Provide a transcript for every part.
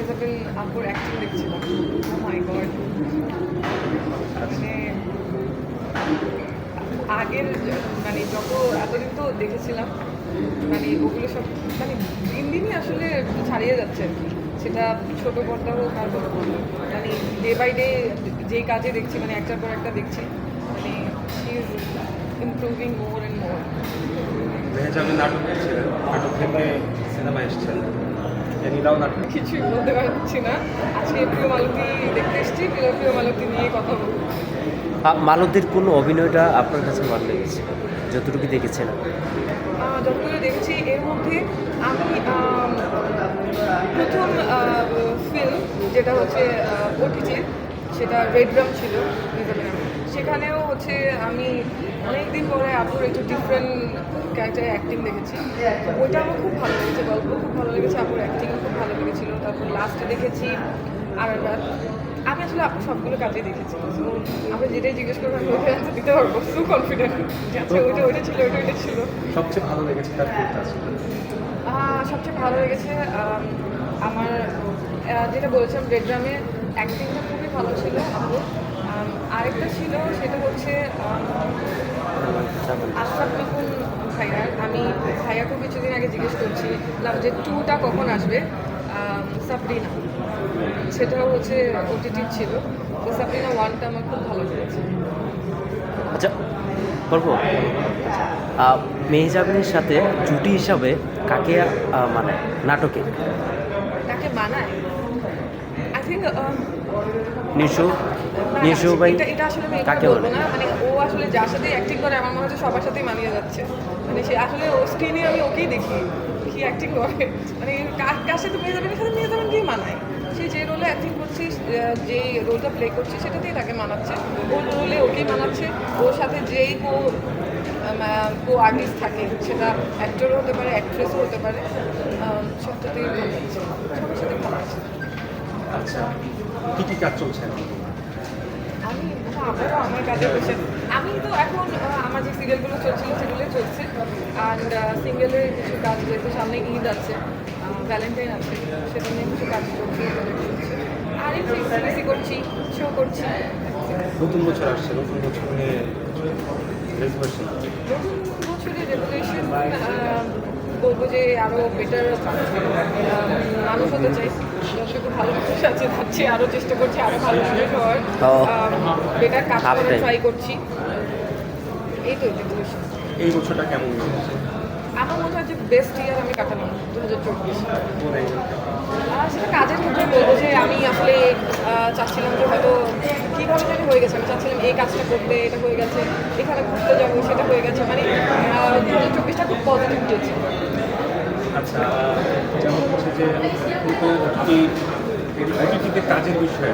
মেজাবিন আপুর অ্যাক্টিং দেখছিলাম। ও মাই গড, মানে আগের মানে যত এতদিন তো দেখেছিলাম, মানে ওগুলো সব মানে দিন দিনই আসলে ছাড়িয়ে যাচ্ছে আর কি। সেটা ছোটো পর্দা হোক আর বড় পর্দা, মানে ডে বাই ডে যেই কাজে দেখছি, মানে একটার পর একটা দেখছি, মানে she is improving more and more. Mehjabin নাটক ছিলেন, নাটক থেকে সিনেমা এসেছেন, এটাও নাটক। কিছুই বলতে পারছি না। আজকে প্রিয় মালতী দেখতে এসেছি, প্রিয় মালতী নিয়ে কথা বলবো। মালতীর কোন অভিনয়টা আপনার কাছে ভালো লেগেছে, যতটুকু দেখেছেন? যতগুলো দেখেছি এর মধ্যে আমি প্রথম ফিল্ম যেটা হচ্ছে ওটিটির, সেটা রেড ড্রাম ছিল মেজাবিন আপুর। সেখানেও হচ্ছে আমি অনেক দিন পরে আপুর একটু ডিফারেন্ট ক্যারেক্টারে অ্যাক্টিং দেখেছি। ওইটা আমার খুব ভালো লেগেছে, গল্প খুব ভালো লেগেছে, আপুর অ্যাক্টিংও খুব ভালো লেগেছিল। তারপর লাস্টে দেখেছি আর আমি আসলে আপুর সবগুলো কাজেই দেখেছি। তো আমরা যেটাই জিজ্ঞেস করবো আমি ওকে অ্যান্সার দিতে পারবো, সো কনফিডেন্ট যে আচ্ছা ওইটা ছিল, ওইটা ছিল। সবচেয়ে ভালো লেগেছে তার কোনটা আছে? সবচেয়ে ভালো লেগেছে আমার যেটা বলেছিলাম রেড ড্রামের অ্যাক্টিংটা খুবই ভালো ছিল আপুর। আরেকটা ছিল সেটা হচ্ছে আশরাফ মাহমুদ ভাইয়ার। আমি ভাইয়াকে কিছুদিন আগে জিজ্ঞেস করছিলাম যে 2টা কখন আসবে, সাবরিনা, সেটাও হচ্ছে ওটিটি ছিল। তো সাবরিনা 1টা আমার খুব ভালো লেগেছে। আচ্ছা, বলবো মেহজাবিনের সাথে জুটি হিসাবে কাকে মানে নাটকে? তাকে মানায় আই থিঙ্ক নিশু ভাই এটা আসলে আমি কাকে বলবো বলে? না, মানে ও আসলে যার সাথে অ্যাক্টিং করে আমার মনে হচ্ছে সবার সাথেই মানিয়ে যাচ্ছে। মানে সে আসলে ও স্ক্রিনে আমি ওকেই দেখি কি অ্যাক্টিং করে, মানে কার সাথে মেয়ে যাবেনকেই মানায়। সে যে রোলে অ্যাক্টিং করছি, যে রোলটা প্লে করছি সেটাতেই তাকে মানাচ্ছে, ওর রোলে ওকেই মানাচ্ছে। ওর সাথে যেই কো আর্টিস্ট থাকে, সেটা অ্যাক্টরও হতে পারে, অ্যাক্ট্রেসও হতে পারে, সবটাতেই ভালো লাগছে, সবার সাথে ভালো লাগছে। আচ্ছা, কী কী কাজ চলছে এখন? আমি আবারও আমার কাজে বসে, আমি তো এখন আমার যে সিরিয়ালগুলো চলছিল সেগুলোই চলছে। অ্যান্ড সিঙ্গেলের কিছু কাজ, যেহেতু সামনে ঈদ আছে, ভ্যালেন্টাইন আছে, সেটা নিয়ে কিছু কাজ চলছে। আর এই সিরিজই করছি, শো করছি। নতুন বছর আসছে, নতুন বছর নিয়ে রেজুলেশন নতুন বছরের রেভলিউশন বলবো যে আরও বেটার মানুষ হতে চাই। দর্শকের ভালো মানুষ আছে, যাচ্ছি আরও চেষ্টা করছি আরও ভালো মানুষ হওয়ার, বেটার কাজ করার ট্রাই করছি। এই তো রেভলিউশন। এই বছরটা কেমন গেছে? আমার মনে হয় যে বেস্ট ইয়ার আমি কাটালাম 2024। কোন অ্যাঙ্গেল? সেটা কাজের ক্ষেত্রে বলবো যে আমি আসলে চাচ্ছিলাম যে হয়তো কীভাবে জানি হয়ে গেছে, আমি চাচ্ছিলাম এই কাজটা করতে, এটা হয়ে গেছে, এখানে ঘুরতে যাবো, সেটা হয়ে গেছে, মানে 2024টা খুব পজিটিভ গেছে। আচ্ছা, যেমন হচ্ছে যে ওটিটিতে কাজের বিষয়ে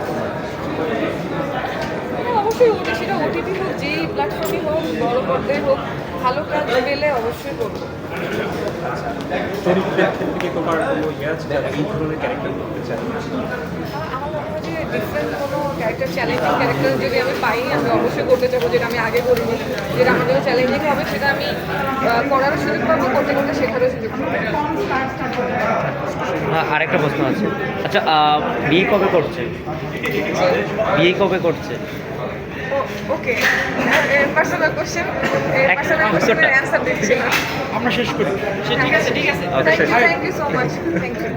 অবশ্যই সেটা ওটিটি হোক, যেই প্ল্যাটফর্মই হোক, বড় পর্দায় হোক, ভালো কাজ পেলে অবশ্যই করবো। চরিত্রের ক্ষেত্রে তোমার কোনো ইয়ে আছে এই ধরনের ক্যারেক্টার করতে চাই? আমার মনে হয় যে ডিফারেন্ট কোনো ক্যারেক্টার, চ্যালেঞ্জিং ক্যারেক্টার যদি আমি পাই, আমি অবশ্যই করতে চাবো, যেটা আমি আগে করিনি, যেটা আমার জন্য চ্যালেঞ্জিং হবে, সেটা আমি করারও সুযোগ পাবো, করতে করতে শেখারও সুযোগ পাবো। আরেকটা প্রশ্ন আছে। আচ্ছা, বিয়ে কবে করছে? বিয়ে কবে করছে? ওকে, পার্সোনাল কোশ্চেন, পার্সোনাল কোশ্চেনের অ্যান্সার দিচ্ছি না। আমরা শেষ করি। ঠিক আছে, thank you so much, thank you.